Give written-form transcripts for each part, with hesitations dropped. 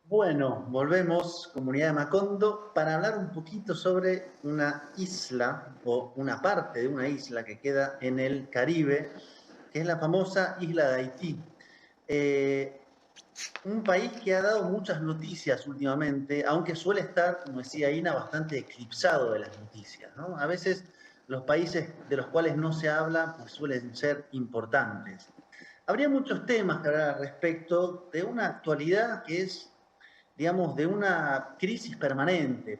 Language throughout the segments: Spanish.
Bueno, volvemos, comunidad de Macondo, para hablar un poquito sobre una isla o una parte de una isla que queda en el Caribe, que es la famosa isla de Haití. Eh, un país que ha dado muchas noticias últimamente, aunque suele estar, como decía Ina, bastante eclipsado de las noticias, ¿no? A veces los países de los cuales no se habla, pues suelen ser importantes. Habría muchos temas que hablar al respecto de una actualidad que es, digamos, de una crisis permanente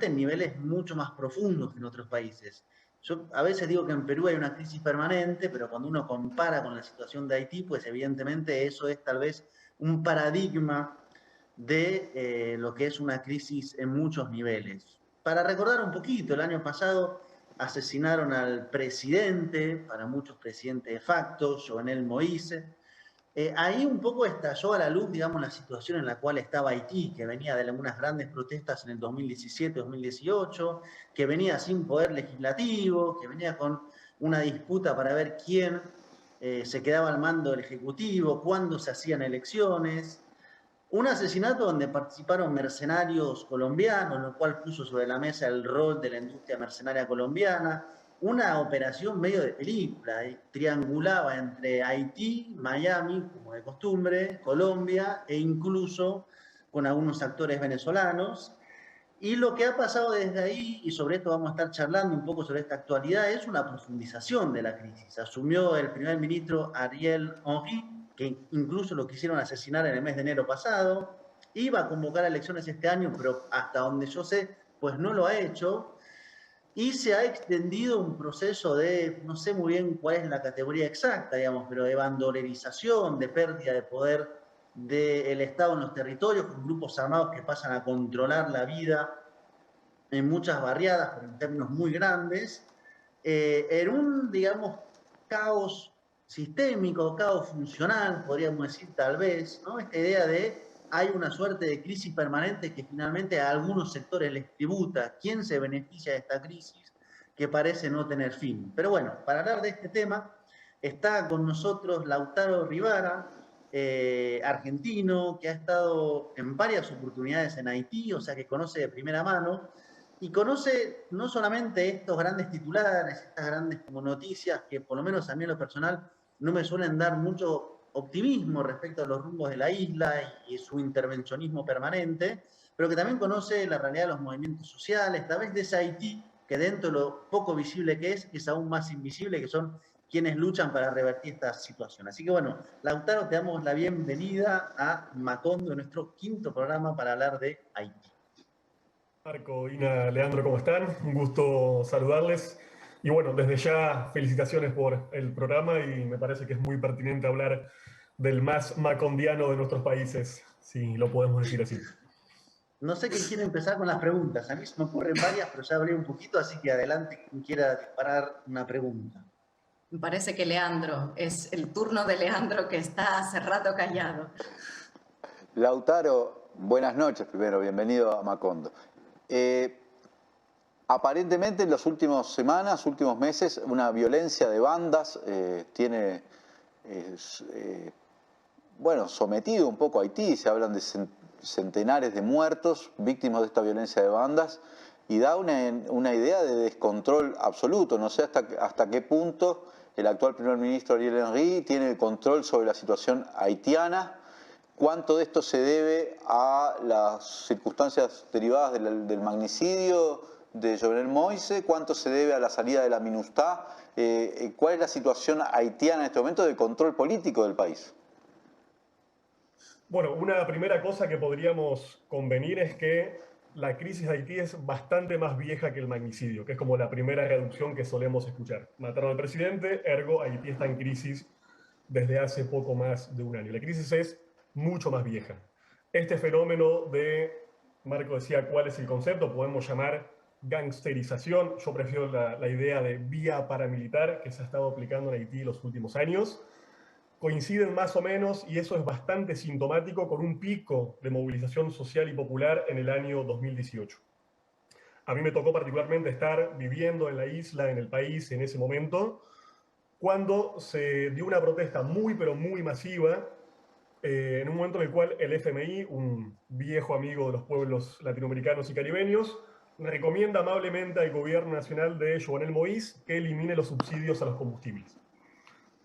en niveles mucho más profundos que en otros países. Yo a veces digo que en Perú hay una crisis permanente, pero cuando uno compara con la situación de Haití, pues evidentemente eso es tal vez un paradigma de lo que es una crisis en muchos niveles. Para recordar un poquito, el año pasado asesinaron al presidente, para muchos presidente de facto, Jovenel Moïse. Ahí un poco estalló a la luz, digamos, la situación en la cual estaba Haití, que venía de algunas grandes protestas en el 2017-2018, que venía sin poder legislativo, que venía con una disputa para ver quién se quedaba al mando del Ejecutivo, cuándo se hacían elecciones. Un asesinato donde participaron mercenarios colombianos, lo cual puso sobre la mesa el rol de la industria mercenaria colombiana. Una operación medio de película, triangulaba entre Haití, Miami, como de costumbre, Colombia e incluso con algunos actores venezolanos. Y lo que ha pasado desde ahí, y sobre esto vamos a estar charlando un poco sobre esta actualidad, es una profundización de la crisis. Asumió el primer ministro Ariel Henry, que incluso lo quisieron asesinar en el mes de enero pasado. Iba a convocar elecciones este año, pero hasta donde yo sé, pues no lo ha hecho. Y se ha extendido un proceso de, no sé muy bien cuál es la categoría exacta, digamos, pero de bandolerización, de pérdida de poder del Estado en los territorios, con grupos armados que pasan a controlar la vida en muchas barriadas, pero en términos muy grandes, en un, digamos, caos sistémico, caos funcional, podríamos decir tal vez, ¿no? Esta idea de hay una suerte de crisis permanente que finalmente a algunos sectores les tributa. ¿Quién se beneficia de esta crisis que parece no tener fin? Pero bueno, para hablar de este tema, está con nosotros Lautaro Rivara, argentino, que ha estado en varias oportunidades en Haití, o sea que conoce de primera mano, y conoce no solamente estos grandes titulares, estas grandes como noticias que por lo menos a mí en lo personal no me suelen dar mucho optimismo respecto a los rumbos de la isla y su intervencionismo permanente, pero que también conoce la realidad de los movimientos sociales, tal vez de ese Haití que dentro de lo poco visible que es aún más invisible, que son quienes luchan para revertir esta situación. Así que bueno, Lautaro, te damos la bienvenida a Macondo, nuestro quinto programa para hablar de Haití. Marco, Ina, Leandro, ¿cómo están? Un gusto saludarles. Y bueno, desde ya felicitaciones por el programa y me parece que es muy pertinente hablar del más macondiano de nuestros países, si lo podemos decir así. No sé quién quiere empezar con las preguntas. A mí se me ocurren varias, pero ya hablé un poquito, así que adelante quien quiera disparar una pregunta. Me parece que Leandro, es el turno de Leandro que está hace rato callado. Lautaro, buenas noches primero, bienvenido a Macondo. Aparentemente en las últimas semanas, últimos meses, una violencia de bandas tiene, sometido un poco a Haití. Se hablan de centenares de muertos víctimas de esta violencia de bandas y da una idea de descontrol absoluto. No sé hasta qué punto el actual primer ministro Ariel Henry tiene el control sobre la situación haitiana. ¿Cuánto de esto se debe a las circunstancias derivadas del magnicidio de Jovenel Moïse? ¿Cuánto se debe a la salida de la MINUSTAH? ¿Cuál es la situación haitiana en este momento de control político del país? Bueno, una primera cosa que podríamos convenir es que la crisis de Haití es bastante más vieja que el magnicidio, que es como la primera reducción que solemos escuchar. Mataron al presidente, ergo Haití está en crisis desde hace poco más de un año. La crisis es mucho más vieja. Este fenómeno de, Marco decía cuál es el concepto, podemos llamar gangsterización. Yo prefiero la idea de vía paramilitar que se ha estado aplicando en Haití los últimos años. Coinciden más o menos, y eso es bastante sintomático, con un pico de movilización social y popular en el año 2018. A mí me tocó particularmente estar viviendo en la isla, en el país, en ese momento, cuando se dio una protesta muy, pero muy masiva en un momento en el cual el FMI, un viejo amigo de los pueblos latinoamericanos y caribeños, recomienda amablemente al gobierno nacional de Jovenel Moïse que elimine los subsidios a los combustibles.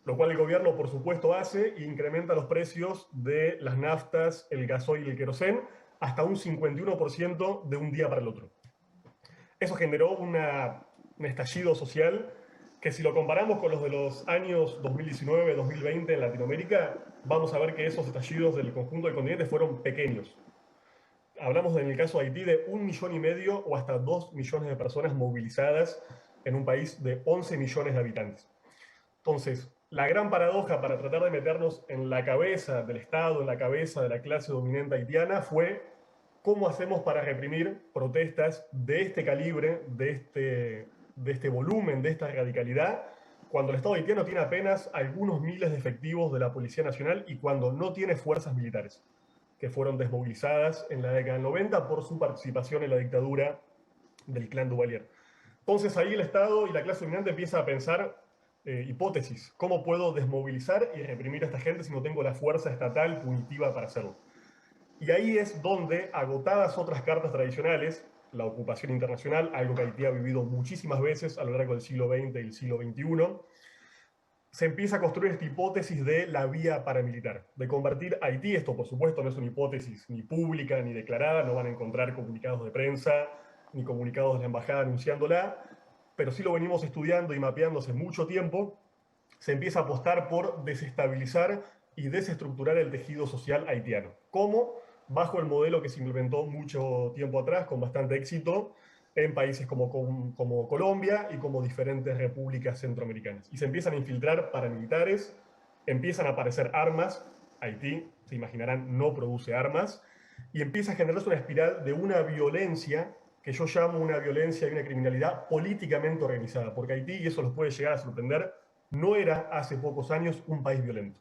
Lo cual el gobierno, por supuesto, hace e incrementa los precios de las naftas, el gasoil y el querosén hasta un 51% de un día para el otro. Eso generó un estallido social que, si lo comparamos con los de los años 2019-2020 en Latinoamérica, vamos a ver que esos estallidos del conjunto del continente fueron pequeños. Hablamos en el caso de Haití de 1,5 millones o hasta 2 millones de personas movilizadas en un país de 11 millones de habitantes. Entonces, la gran paradoja para tratar de meternos en la cabeza del Estado, en la cabeza de la clase dominante haitiana, fue cómo hacemos para reprimir protestas de este calibre, de este volumen, de esta radicalidad, cuando el Estado haitiano tiene apenas algunos miles de efectivos de la Policía Nacional y cuando no tiene fuerzas militares, que fueron desmovilizadas en la década del 90 por su participación en la dictadura del clan Duvalier. Entonces ahí el Estado y la clase dominante empieza a pensar hipótesis. ¿Cómo puedo desmovilizar y reprimir a esta gente si no tengo la fuerza estatal punitiva para hacerlo? Y ahí es donde, agotadas otras cartas tradicionales, la ocupación internacional, algo que Haití ha vivido muchísimas veces a lo largo del siglo XX y el siglo XXI, se empieza a construir esta hipótesis de la vía paramilitar, de convertir Haití. Esto, por supuesto, no es una hipótesis ni pública ni declarada, no van a encontrar comunicados de prensa ni comunicados de la embajada anunciándola, pero sí lo venimos estudiando y mapeando hace mucho tiempo. Se empieza a apostar por desestabilizar y desestructurar el tejido social haitiano. ¿Cómo? Bajo el modelo que se implementó mucho tiempo atrás, con bastante éxito, en países como Colombia y como diferentes repúblicas centroamericanas. Y se empiezan a infiltrar paramilitares, empiezan a aparecer armas. Haití, se imaginarán, no produce armas, y empieza a generarse una espiral de una violencia que yo llamo una violencia y una criminalidad políticamente organizada, porque Haití, y eso los puede llegar a sorprender, no era hace pocos años un país violento.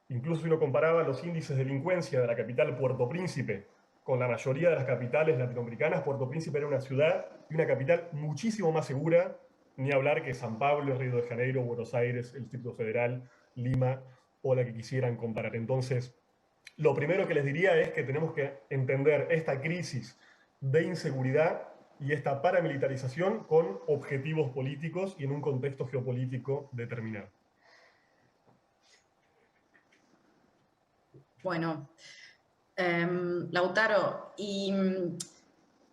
Incluso si uno comparaba los índices de delincuencia de la capital Puerto Príncipe con la mayoría de las capitales latinoamericanas, Puerto Príncipe era una ciudad y una capital muchísimo más segura, ni hablar que San Pablo, Río de Janeiro, Buenos Aires, el Distrito Federal, Lima o la que quisieran comparar. Entonces, lo primero que les diría es que tenemos que entender esta crisis de inseguridad y esta paramilitarización con objetivos políticos y en un contexto geopolítico determinado. Bueno, Lautaro, y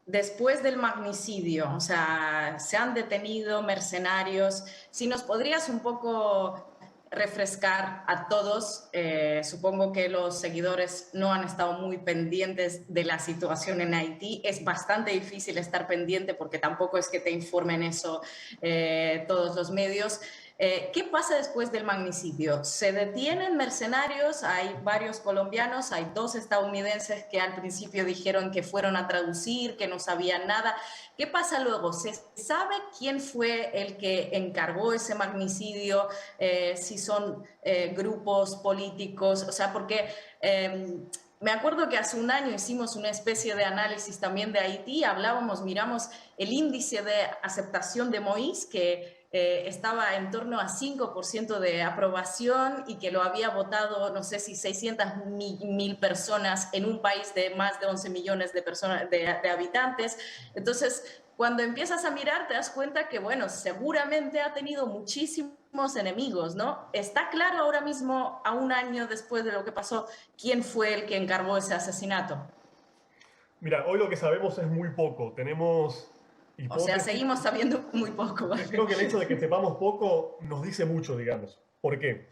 después del magnicidio, o sea, se han detenido mercenarios. Si nos podrías un poco refrescar a todos, supongo que los seguidores no han estado muy pendientes de la situación en Haití. Es bastante difícil estar pendiente porque tampoco es que te informen eso todos los medios. ¿Qué pasa después del magnicidio? ¿Se detienen mercenarios? Hay varios colombianos, hay 2 estadounidenses que al principio dijeron que fueron a traducir, que no sabían nada. ¿Qué pasa luego? ¿Se sabe quién fue el que encargó ese magnicidio? Si son grupos políticos, o sea, porque me acuerdo que hace un año hicimos una especie de análisis también de Haití, miramos el índice de aceptación de Moïse, que estaba en torno a 5% de aprobación y que lo había votado, no sé si 600.000 personas en un país de más de 11 millones de personas, de habitantes. Entonces, cuando empiezas a mirar, te das cuenta que, bueno, seguramente ha tenido muchísimos enemigos, ¿no? ¿Está claro ahora mismo, a un año después de lo que pasó, quién fue el que encargó ese asesinato? Mira, hoy lo que sabemos es muy poco. Tenemos hipótesis. O sea, seguimos sabiendo muy poco, ¿vale? Yo creo que el hecho de que sepamos poco nos dice mucho, digamos. ¿Por qué?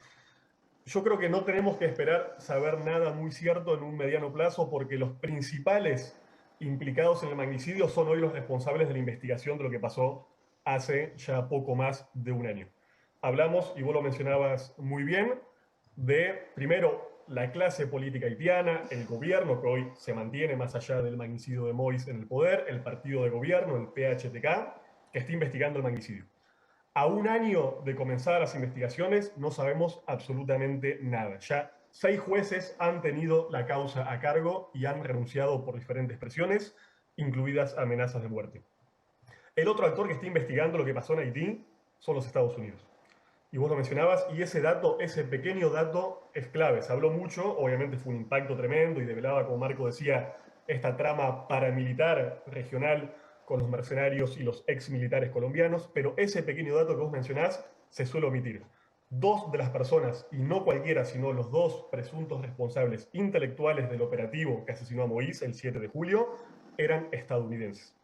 Yo creo que no tenemos que esperar saber nada muy cierto en un mediano plazo, porque los principales implicados en el magnicidio son hoy los responsables de la investigación de lo que pasó hace ya poco más de un año. Hablamos, y vos lo mencionabas muy bien, de, primero, la clase política haitiana, el gobierno que hoy se mantiene más allá del magnicidio de Moïse en el poder, el partido de gobierno, el PHTK, que está investigando el magnicidio. A un año de comenzar las investigaciones no sabemos absolutamente nada. Ya 6 jueces han tenido la causa a cargo y han renunciado por diferentes presiones, incluidas amenazas de muerte. El otro actor que está investigando lo que pasó en Haití son los Estados Unidos. Y vos lo mencionabas, y ese dato, ese pequeño dato es clave. Se habló mucho, obviamente fue un impacto tremendo y develaba, como Marco decía, esta trama paramilitar regional con los mercenarios y los ex militares colombianos, pero ese pequeño dato que vos mencionás se suele omitir. Dos de las personas, y no cualquiera, sino los dos presuntos responsables intelectuales del operativo que asesinó a Moïse el 7 de julio, eran estadounidenses.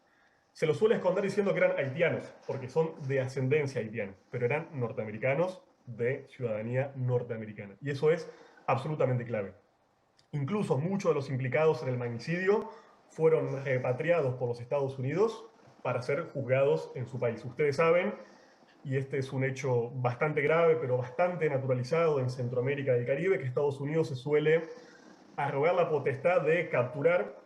Se los suele esconder diciendo que eran haitianos, porque son de ascendencia haitiana, pero eran norteamericanos de ciudadanía norteamericana. Y eso es absolutamente clave. Incluso muchos de los implicados en el magnicidio fueron repatriados por los Estados Unidos para ser juzgados en su país. Ustedes saben, y este es un hecho bastante grave, pero bastante naturalizado en Centroamérica y el Caribe, que Estados Unidos se suele arrogar la potestad de capturar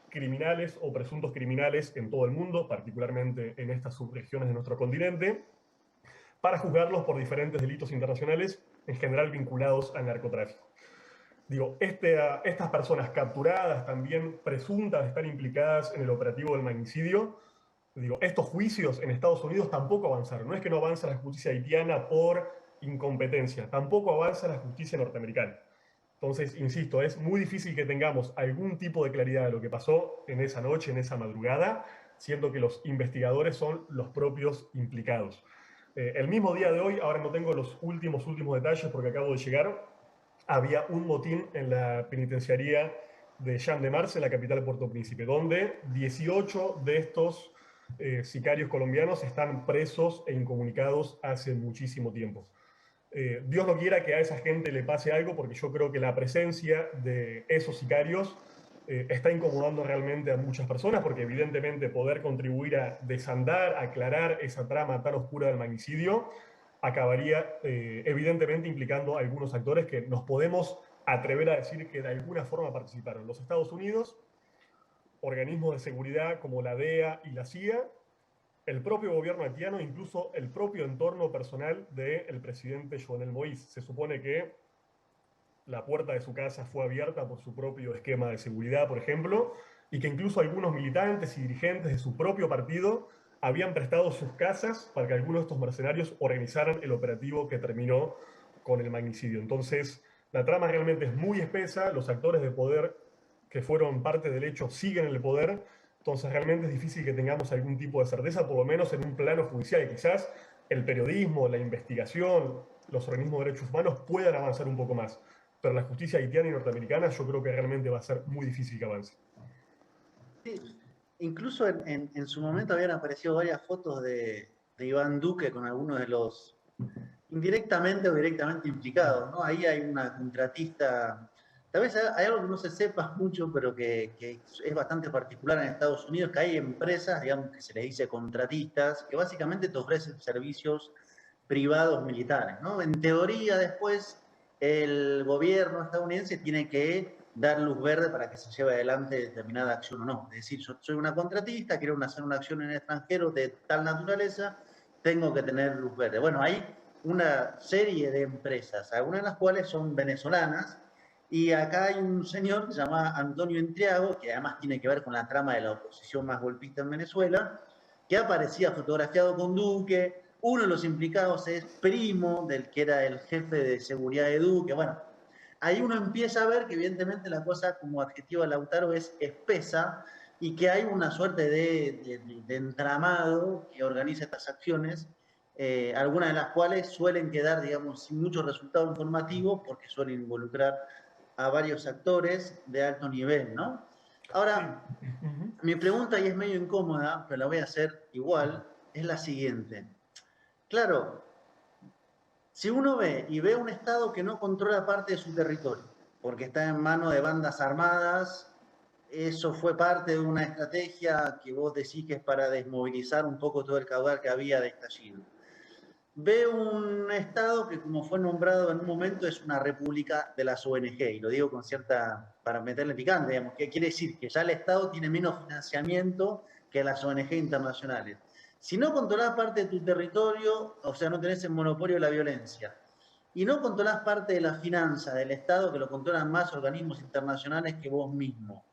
criminales o presuntos criminales en todo el mundo, particularmente en estas subregiones de nuestro continente, para juzgarlos por diferentes delitos internacionales, en general vinculados al narcotráfico. Digo, estas personas capturadas, también presuntas de estar implicadas en el operativo del magnicidio, digo, estos juicios en Estados Unidos tampoco avanzaron. No es que no avanza la justicia haitiana por incompetencia, tampoco avanza la justicia norteamericana. Entonces, insisto, es muy difícil que tengamos algún tipo de claridad de lo que pasó en esa noche, en esa madrugada, siendo que los investigadores son los propios implicados. El mismo día de hoy, ahora no tengo los últimos detalles porque acabo de llegar, había un motín en la penitenciaría de Champ de Mars, en la capital de Puerto Príncipe, donde 18 de estos sicarios colombianos están presos e incomunicados hace muchísimo tiempo. Dios no quiera que a esa gente le pase algo, porque yo creo que la presencia de esos sicarios está incomodando realmente a muchas personas, porque evidentemente poder contribuir a desandar, a aclarar esa trama tan oscura del magnicidio, acabaría evidentemente implicando a algunos actores que nos podemos atrever a decir que de alguna forma participaron. Los Estados Unidos, organismos de seguridad como la DEA y la CIA, el propio gobierno haitiano, incluso el propio entorno personal del presidente Jovenel Moïse. Se supone que la puerta de su casa fue abierta por su propio esquema de seguridad, por ejemplo, y que incluso algunos militantes y dirigentes de su propio partido habían prestado sus casas para que algunos de estos mercenarios organizaran el operativo que terminó con el magnicidio. Entonces, la trama realmente es muy espesa, los actores de poder que fueron parte del hecho siguen en el poder, entonces realmente es difícil que tengamos algún tipo de certeza, por lo menos en un plano judicial, y quizás el periodismo, la investigación, los organismos de derechos humanos puedan avanzar un poco más. Pero la justicia haitiana y norteamericana yo creo que realmente va a ser muy difícil que avance. Sí, incluso en su momento habían aparecido varias fotos de Iván Duque con algunos de los indirectamente o directamente implicados, ¿no? Ahí hay una contratista, tal vez hay algo que no se sepa mucho, pero que es bastante particular en Estados Unidos, que hay empresas, digamos, que se les dice contratistas, que básicamente te ofrecen servicios privados militares, ¿no? En teoría, después, el gobierno estadounidense tiene que dar luz verde para que se lleve adelante determinada acción o no. Es decir, yo soy una contratista, quiero hacer una acción en el extranjero de tal naturaleza, tengo que tener luz verde. Bueno, hay una serie de empresas, algunas de las cuales son venezolanas, y acá hay un señor que se llama Antonio Entriago, que además tiene que ver con la trama de la oposición más golpista en Venezuela, que aparecía fotografiado con Duque. Uno de los implicados es primo del que era el jefe de seguridad de Duque. Bueno, ahí uno empieza a ver que evidentemente la cosa, como adjetivo de Lautaro, es espesa y que hay una suerte de entramado que organiza estas acciones, algunas de las cuales suelen quedar, digamos, sin mucho resultado informativo porque suelen involucrar a varios actores de alto nivel, ¿no? Ahora, mi pregunta, y es medio incómoda, pero la voy a hacer igual, es la siguiente. Claro, si uno ve un Estado que no controla parte de su territorio, porque está en manos de bandas armadas, eso fue parte de una estrategia que vos decís que es para desmovilizar un poco todo el caudal que había de estallido. Ve un Estado que, como fue nombrado en un momento, es una república de las ONG, y lo digo con cierta, para meterle picante, digamos, que quiere decir que ya el Estado tiene menos financiamiento que las ONG internacionales. Si no controlás parte de tu territorio, o sea, no tenés el monopolio de la violencia, y no controlás parte de la finanza del Estado, que lo controlan más organismos internacionales que vos mismo,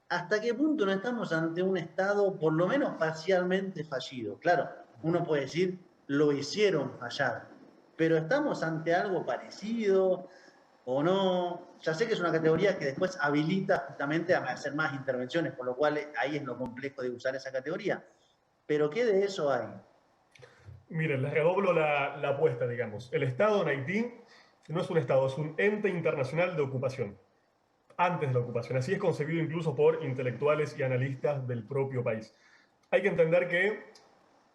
¿hasta qué punto no estamos ante un Estado por lo menos parcialmente fallido? Claro, uno puede decir, lo hicieron fallar, pero ¿estamos ante algo parecido o no? Ya sé que es una categoría que después habilita justamente a hacer más intervenciones, por lo cual ahí es lo complejo de usar esa categoría. Pero ¿qué de eso hay? Miren, les redoblo la apuesta, digamos. El Estado en Haití no es un Estado, es un ente internacional de ocupación, antes de la ocupación. Así es concebido incluso por intelectuales y analistas del propio país. Hay que entender que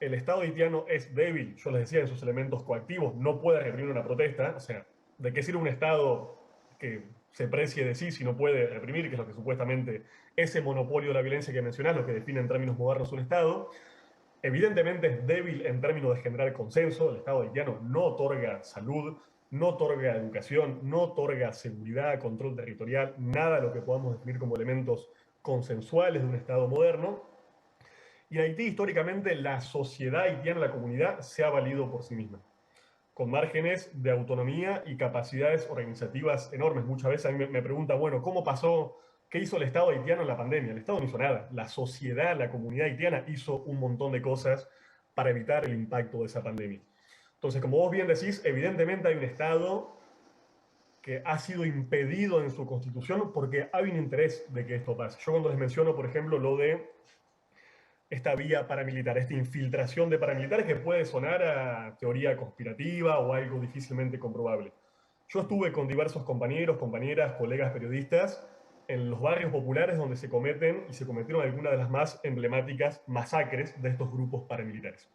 el Estado haitiano es débil, yo les decía, en sus elementos coactivos, no puede reprimir una protesta. O sea, ¿de qué sirve un Estado que se precie de sí si no puede reprimir, que es lo que supuestamente ese monopolio de la violencia que mencionás, lo que define en términos modernos un Estado? Evidentemente es débil en términos de generar consenso. El Estado haitiano no otorga salud, no otorga educación, no otorga seguridad, control territorial, nada de lo que podamos definir como elementos consensuales de un Estado moderno. Y en Haití, históricamente, la sociedad haitiana, la comunidad, se ha valido por sí misma, con márgenes de autonomía y capacidades organizativas enormes. Muchas veces a mí me preguntan, bueno, ¿cómo pasó? ¿Qué hizo el Estado haitiano en la pandemia? El Estado no hizo nada. La sociedad, la comunidad haitiana hizo un montón de cosas para evitar el impacto de esa pandemia. Entonces, como vos bien decís, evidentemente hay un Estado que ha sido impedido en su constitución porque hay un interés de que esto pase. Yo cuando les menciono, por ejemplo, lo de esta vía paramilitar, esta infiltración de paramilitares que puede sonar a teoría conspirativa o algo difícilmente comprobable. Yo estuve con diversos compañeros, compañeras, colegas periodistas en los barrios populares donde se cometen y se cometieron algunas de las más emblemáticas masacres de estos grupos paramilitares.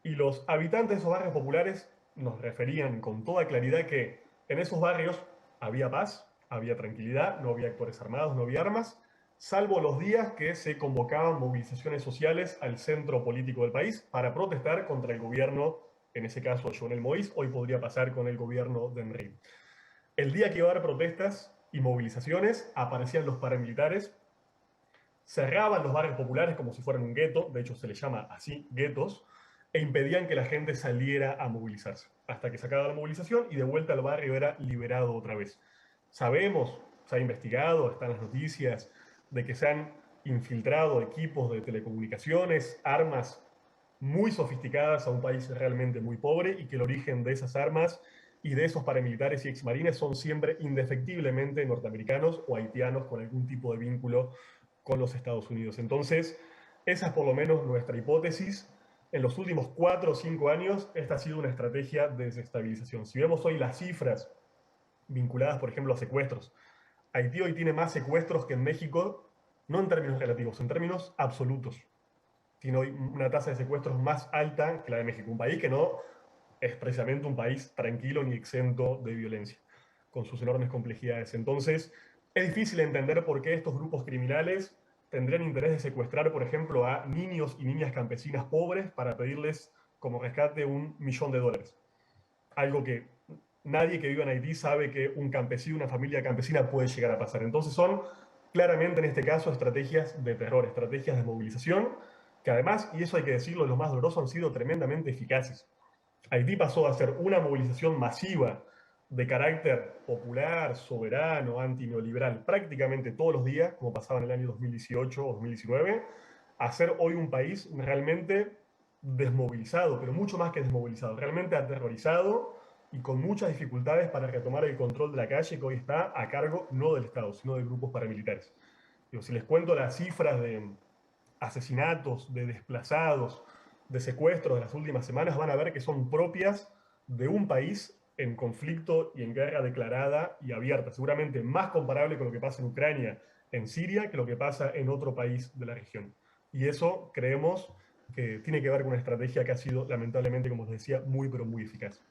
Y los habitantes de esos barrios populares nos referían con toda claridad que en esos barrios había paz, había tranquilidad, no había actores armados, no había armas, salvo los días que se convocaban movilizaciones sociales al centro político del país para protestar contra el gobierno, en ese caso Jovenel Moïse, hoy podría pasar con el gobierno de Henry. El día que iba a haber protestas y movilizaciones, aparecían los paramilitares, cerraban los barrios populares como si fueran un gueto, de hecho se les llama así, guetos, e impedían que la gente saliera a movilizarse, hasta que se acababa la movilización y de vuelta al barrio era liberado otra vez. Sabemos, se ha investigado, están las noticias, de que se han infiltrado equipos de telecomunicaciones, armas muy sofisticadas a un país realmente muy pobre y que el origen de esas armas y de esos paramilitares y exmarines son siempre indefectiblemente norteamericanos o haitianos con algún tipo de vínculo con los Estados Unidos. Entonces, esa es por lo menos nuestra hipótesis. En los últimos 4 o 5 años, esta ha sido una estrategia de desestabilización. Si vemos hoy las cifras vinculadas, por ejemplo, a secuestros, Haití hoy tiene más secuestros que en México, no en términos relativos, en términos absolutos. Tiene hoy una tasa de secuestros más alta que la de México, un país que no es precisamente un país tranquilo ni exento de violencia, con sus enormes complejidades. Entonces, es difícil entender por qué estos grupos criminales tendrían interés de secuestrar, por ejemplo, a niños y niñas campesinas pobres para pedirles como rescate $1.000.000. Algo que nadie que viva en Haití sabe que un campesino, una familia campesina puede llegar a pasar. Entonces son claramente en este caso estrategias de terror, estrategias de movilización, que además, y eso hay que decirlo, lo más doloroso, han sido tremendamente eficaces. Haití pasó a ser una movilización masiva de carácter popular, soberano, antineoliberal, prácticamente todos los días, como pasaba en el año 2018 o 2019, a ser hoy un país realmente desmovilizado, pero mucho más que desmovilizado, realmente aterrorizado y con muchas dificultades para retomar el control de la calle que hoy está a cargo no del Estado, sino de grupos paramilitares. Digo, si les cuento las cifras de asesinatos, de desplazados, de secuestros de las últimas semanas, van a ver que son propias de un país en conflicto y en guerra declarada y abierta, seguramente más comparable con lo que pasa en Ucrania, en Siria, que lo que pasa en otro país de la región. Y eso creemos que tiene que ver con una estrategia que ha sido, lamentablemente, como os decía, muy, pero muy eficaz.